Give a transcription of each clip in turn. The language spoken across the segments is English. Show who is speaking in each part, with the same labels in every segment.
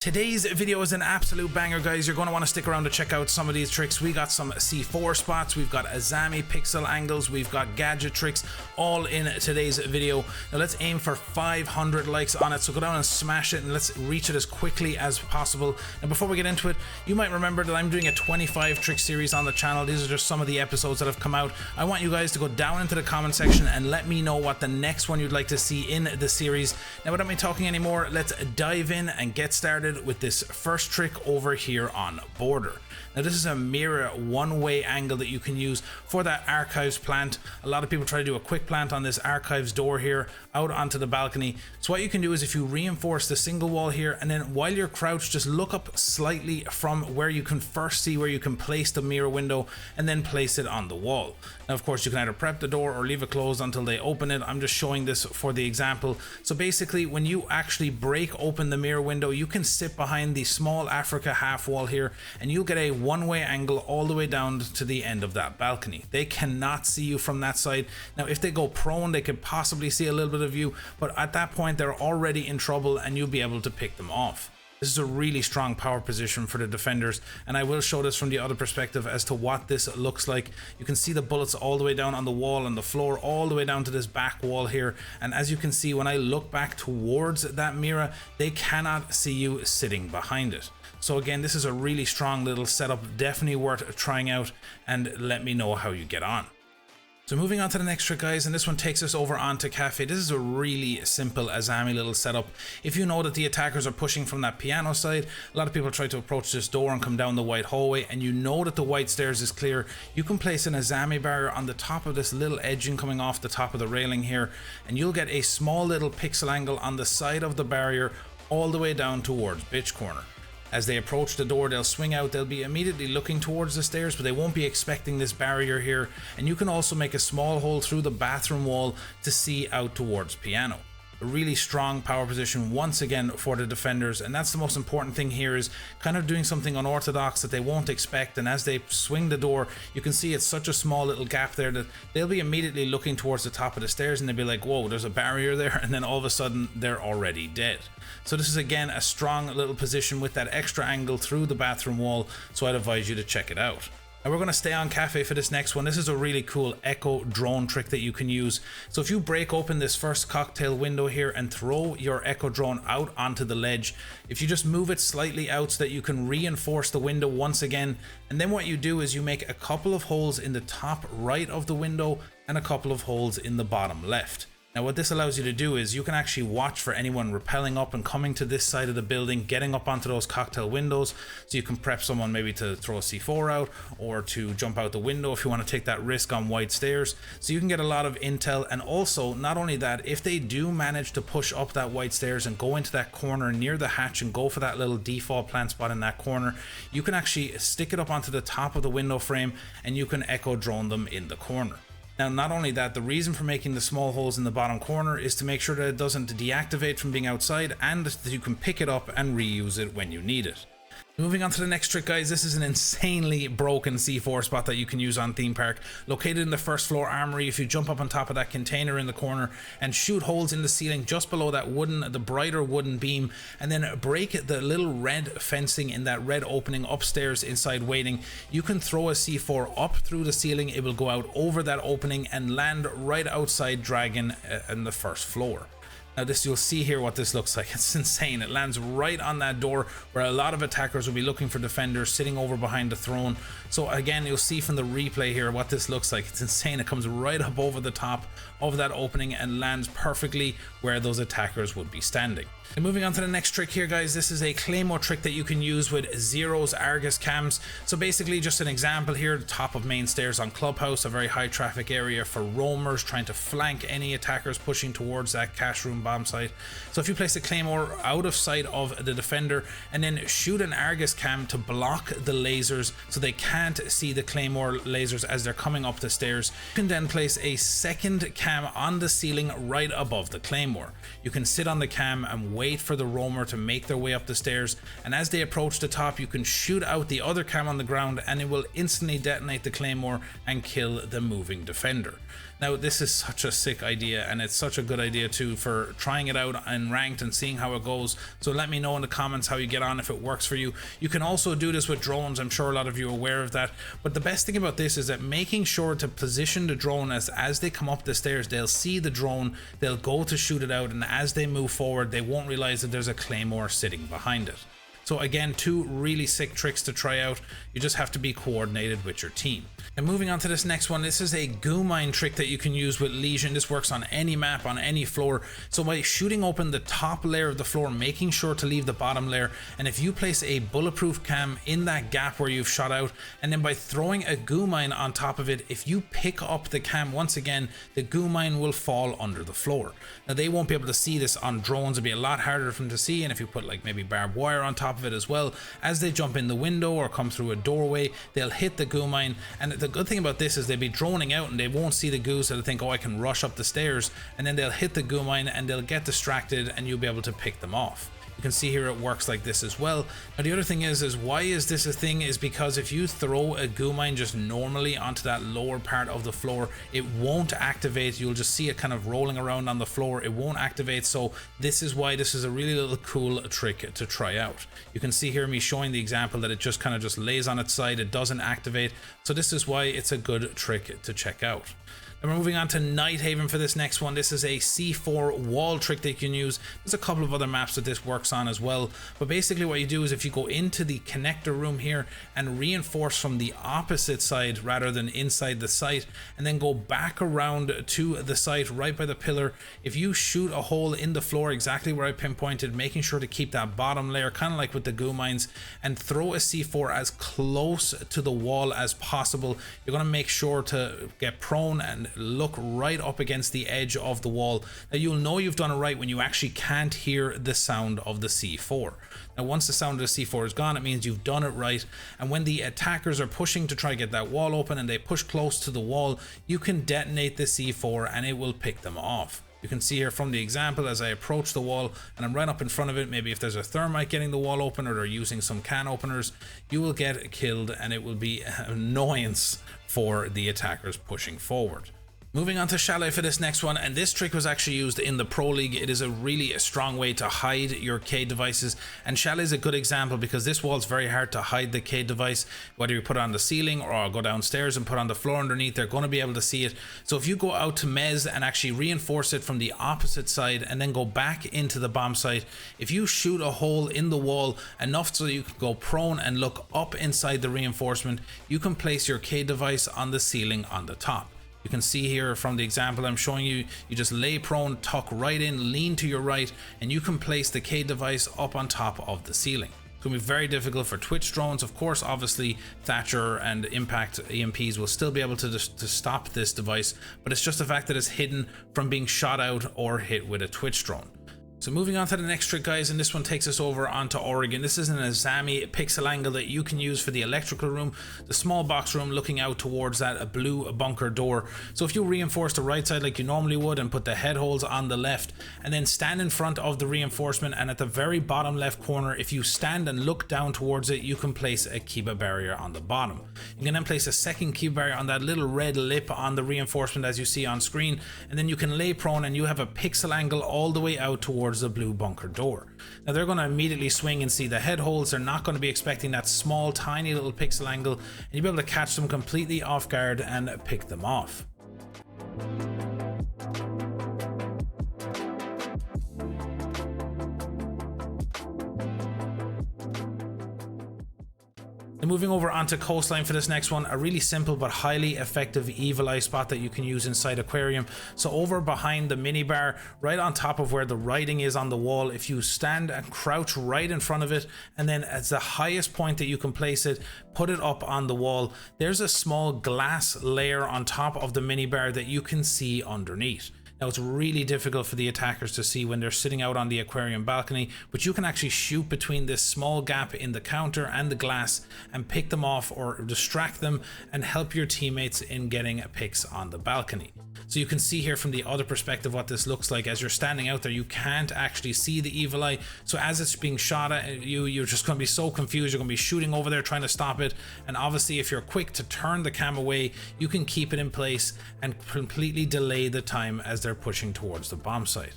Speaker 1: Today's video is an absolute banger, guys. You're going to want to stick around to check out some of these tricks. We got some C4 spots, we've got Azami Pixel angles, we've got gadget tricks, all in today's video. Now let's aim for 500 likes on it, so go down and smash it and let's reach it as quickly as possible. And before we get into it, you might remember that I'm doing a 25 trick series on the channel. These are just some of the episodes that have come out. I want you guys to go down into the comment section and let me know what the next one you'd like to see in the series. Now without me talking anymore, let's dive in and get started with this first trick over here on border. Now this is a Mira one-way angle that you can use for that archives plant. A lot of people try to do a quick plant on this archives door here out onto the balcony. So what you can do is if you reinforce the single wall here, and then while you're crouched, just look up slightly from where you can first see where you can place the Mira window and then place it on the wall. Now of course you can either prep the door or leave it closed until they open it. I'm just showing this for the example. So basically when you actually break open the Mira window, you can sit behind the small Africa half wall here and you'll get a one-way angle all the way down to the end of that balcony. They cannot see you from that side. Now if they go prone, they could possibly see a little bit of you, but at that point they're already in trouble and you'll be able to pick them off. This is a really strong power position for the defenders, and I will show this from the other perspective as to what this looks like. You can see the bullets all the way down on the wall and the floor, all the way down to this back wall here, and as you can see when I look back towards that Mira, they cannot see you sitting behind it. So again, this is a really strong little setup, definitely worth trying out, and let me know how you get on. So moving on to the next trick, guys, and this one takes us over onto Kafe. This is a really simple Azami little setup. If you know that the attackers are pushing from that piano side, a lot of people try to approach this door and come down the white hallway, and you know that the white stairs is clear, you can place an Azami barrier on the top of this little edging coming off the top of the railing here, and you'll get a small little pixel angle on the side of the barrier all the way down towards Bitch Corner. As they approach the door, they'll swing out, they'll be immediately looking towards the stairs, but they won't be expecting this barrier here. And you can also make a small hole through the bathroom wall to see out towards piano. A really strong power position once again for the defenders, and that's the most important thing here, is kind of doing something unorthodox that they won't expect. And as they swing the door, you can see it's such a small little gap there that they'll be immediately looking towards the top of the stairs and they'll be like, whoa, there's a barrier there, and then all of a sudden they're already dead. So this is again a strong little position with that extra angle through the bathroom wall, so I'd advise you to check it out. And we're going to stay on Kafe for this next one. This is a really cool echo drone trick that you can use. So if you break open this first cocktail window here and throw your echo drone out onto the ledge, if you just move it slightly out so that you can reinforce the window once again, and then what you do is you make a couple of holes in the top right of the window and a couple of holes in the bottom left. Now what this allows you to do is you can actually watch for anyone rappelling up and coming to this side of the building, getting up onto those cocktail windows, so you can prep someone maybe to throw a C4 out or to jump out the window if you want to take that risk on white stairs. So you can get a lot of intel, and also not only that, if they do manage to push up that white stairs and go into that corner near the hatch and go for that little default plant spot in that corner, you can actually stick it up onto the top of the window frame and you can echo drone them in the corner. Now, not only that, the reason for making the small holes in the bottom corner is to make sure that it doesn't deactivate from being outside and that you can pick it up and reuse it when you need it. Moving on to the next trick, guys, this is an insanely broken C4 spot that you can use on Theme Park. Located in the first floor armory, if you jump up on top of that container in the corner and shoot holes in the ceiling just below that the brighter wooden beam, and then break the little red fencing in that red opening upstairs inside waiting, you can throw a C4 up through the ceiling. It will go out over that opening and land right outside Dragon in the first floor. Now this, you'll see here what this looks like. It's insane. It lands right on that door where a lot of attackers will be looking for defenders sitting over behind the throne. So again, you'll see from the replay here what this looks like. It's insane. It comes right up over the top of that opening and lands perfectly where those attackers would be standing. And moving on to the next trick here, guys, this is a Claymore trick that you can use with Zero's Argus cams. So basically, just an example here, the top of main stairs on Clubhouse, a very high traffic area for roamers trying to flank any attackers pushing towards that cash room bomb site. So if you place a Claymore out of sight of the defender and then shoot an Argus cam to block the lasers so they can't see the Claymore lasers as they're coming up the stairs, you can then place a second cam on the ceiling right above the Claymore. You can sit on the cam and wait for the roamer to make their way up the stairs, and as they approach the top you can shoot out the other cam on the ground and it will instantly detonate the Claymore and kill the moving defender. Now this is such a sick idea, and it's such a good idea too for trying it out in ranked and seeing how it goes. So let me know in the comments how you get on, if it works for you. You can also do this with drones, I'm sure a lot of you are aware of that, but the best thing about this is that making sure to position the drone as they come up the stairs, they'll see the drone, they'll go to shoot it out, and as they move forward they won't realize that there's a Claymore sitting behind it. So again, two really sick tricks to try out. You just have to be coordinated with your team. And moving on to this next one, this is a goo mine trick that you can use with Lesion. This works on any map, on any floor. So by shooting open the top layer of the floor, making sure to leave the bottom layer, and if you place a bulletproof cam in that gap where you've shot out, and then by throwing a goo mine on top of it, if you pick up the cam once again, the goo mine will fall under the floor. Now they won't be able to see this on drones, it'll be a lot harder for them to see, and if you put like maybe barbed wire on top of it as well, as they jump in the window or come through a doorway, they'll hit the goo mine. And the good thing about this is they'll be droning out and they won't see the goo, so they'll think, oh, I can rush up the stairs, and then they'll hit the goo mine and they'll get distracted and you'll be able to pick them off. You can see here it works like this as well. Now the other thing is why is this a thing, is because if you throw a goo mine just normally onto that lower part of the floor, it won't activate. You'll just see it kind of rolling around on the floor, it won't activate. So this is why this is a really little cool trick to try out. You can see here me showing the example that it just kind of just lays on its side, it doesn't activate. So this is why it's a good trick to check out. And we're moving on to Nighthaven for this next one. This is a C4 wall trick that you can use. There's a couple of other maps that this works on as well. But basically what you do is if you go into the connector room here and reinforce from the opposite side rather than inside the site, and then go back around to the site right by the pillar, if you shoot a hole in the floor exactly where I pinpointed, making sure to keep that bottom layer kind of like with the goo mines, and throw a C4 as close to the wall as possible, you're going to make sure to get prone and look right up against the edge of the wall. Now you'll know you've done it right when you actually can't hear the sound of the C4. Now once the sound of the C4 is gone, it means you've done it right. And when the attackers are pushing to try to get that wall open and they push close to the wall, you can detonate the C4 and it will pick them off. You can see here from the example as I approach the wall and I'm right up in front of it, maybe if there's a thermite getting the wall open or they're using some can openers, you will get killed and it will be an annoyance for the attackers pushing forward. Moving on to Chalet for this next one, and this trick was actually used in the Pro League. It is a really strong way to hide your K devices, and Chalet is a good example because this wall is very hard to hide the K device. Whether you put it on the ceiling or go downstairs and put it on the floor underneath, they're going to be able to see it. So if you go out to Mez and actually reinforce it from the opposite side and then go back into the bomb site, if you shoot a hole in the wall enough so you can go prone and look up inside the reinforcement, you can place your K device on the ceiling on the top. You can see here from the example I'm showing you, you just lay prone, tuck right in, lean to your right, and you can place the K device up on top of the ceiling. It's going to be very difficult for Twitch drones. Of course, obviously, Thatcher and Impact EMPs will still be able to stop this device, but it's just the fact that it's hidden from being shot out or hit with a Twitch drone. So moving on to the next trick, guys, and this one takes us over onto Oregon. This is an Azami Pixel angle that you can use for the electrical room, the small box room looking out towards that blue bunker door. So if you reinforce the right side like you normally would and put the head holes on the left, and then stand in front of the reinforcement, and at the very bottom left corner, if you stand and look down towards it, you can place a Kiba barrier on the bottom. You can then place a second Kiba barrier on that little red lip on the reinforcement as you see on screen, and then you can lay prone and you have a pixel angle all the way out towards the blue bunker door. Now they're going to immediately swing and see the head holes. They're not going to be expecting that small tiny little pixel angle, and you'll be able to catch them completely off guard and pick them off. And moving over onto Coastline for this next one, a really simple but highly effective evil eye spot that you can use inside aquarium. So over behind the minibar, right on top of where the writing is on the wall, if you stand and crouch right in front of it, and then at the highest point that you can place it, put it up on the wall, there's a small glass layer on top of the minibar that you can see underneath. Now it's really difficult for the attackers to see when they're sitting out on the aquarium balcony, but you can actually shoot between this small gap in the counter and the glass and pick them off or distract them and help your teammates in getting picks on the balcony. So you can see here from the other perspective what this looks like. As you're standing out there, you can't actually see the evil eye. So as it's being shot at you, you're just going to be so confused. You're going to be shooting over there trying to stop it. And obviously if you're quick to turn the cam away, you can keep it in place and completely delay the time as they're pushing towards the bomb site.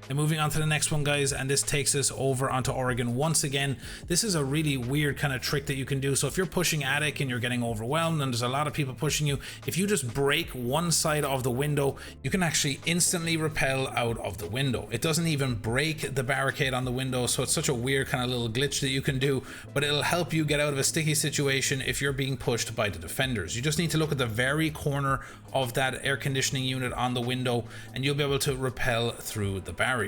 Speaker 1: And moving on to the next one, guys, and this takes us over onto Oregon once again. This is a really weird kind of trick that you can do. So if you're pushing attic and you're getting overwhelmed and there's a lot of people pushing you, if you just break one side of the window, you can actually instantly rappel out of the window. It doesn't even break the barricade on the window, so it's such a weird kind of little glitch that you can do, but it'll help you get out of a sticky situation if you're being pushed by the defenders. You just need to look at the very corner of that air conditioning unit on the window and you'll be able to rappel through the barrier.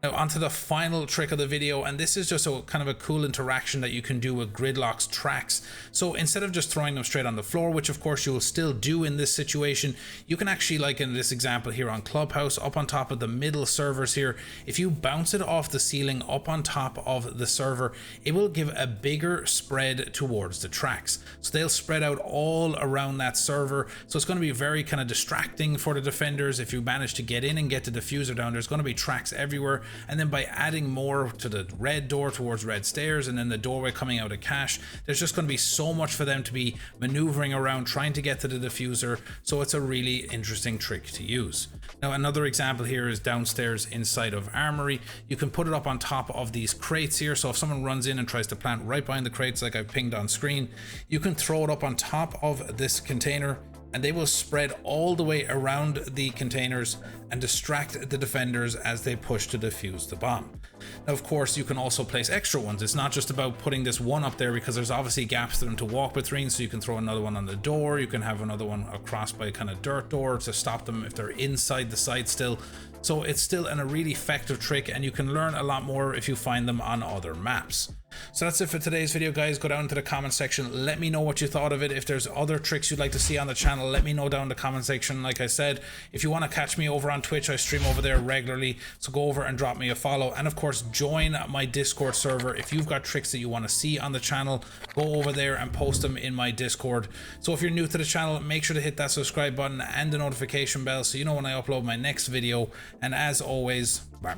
Speaker 1: Now onto the final trick of the video, and this is just a kind of a cool interaction that you can do with Gridlock's Trax. So instead of just throwing them straight on the floor, which of course you will still do in this situation, you can actually, like in this example here on Clubhouse, up on top of the middle servers here, if you bounce it off the ceiling up on top of the server, it will give a bigger spread towards the Trax. So they'll spread out all around that server. So it's going to be very kind of distracting for the defenders. If you manage to get in and get the diffuser down, there's going to be Trax everywhere. And then by adding more to the red door towards red stairs and then the doorway coming out of cache, there's just going to be so much for them to be maneuvering around trying to get to the diffuser. So it's a really interesting trick to use. Now another example here is downstairs inside of Armory. You can put it up on top of these crates here. So if someone runs in and tries to plant right behind the crates like I've pinged on screen, you can throw it up on top of this container and they will spread all the way around the containers and distract the defenders as they push to defuse the bomb. Now of course you can also place extra ones. It's not just about putting this one up there because there's obviously gaps for them to walk between, so you can throw another one on the door, you can have another one across by a kind of dirt door to stop them if they're inside the site still. So it's still a really effective trick and you can learn a lot more if you find them on other maps. So that's it for today's video, guys. Go down to the comment section, let me know what you thought of it. If there's other tricks you'd like to see on the channel, let me know down in the comment section. Like I said, if you want to catch me over on Twitch, I stream over there regularly, so go over and drop me a follow, and of course join my Discord server. If you've got tricks that you want to see on the channel, go over there and post them in my Discord. So if you're new to the channel, make sure to hit that subscribe button and the notification bell so you know when I upload my next video. And as always, bye.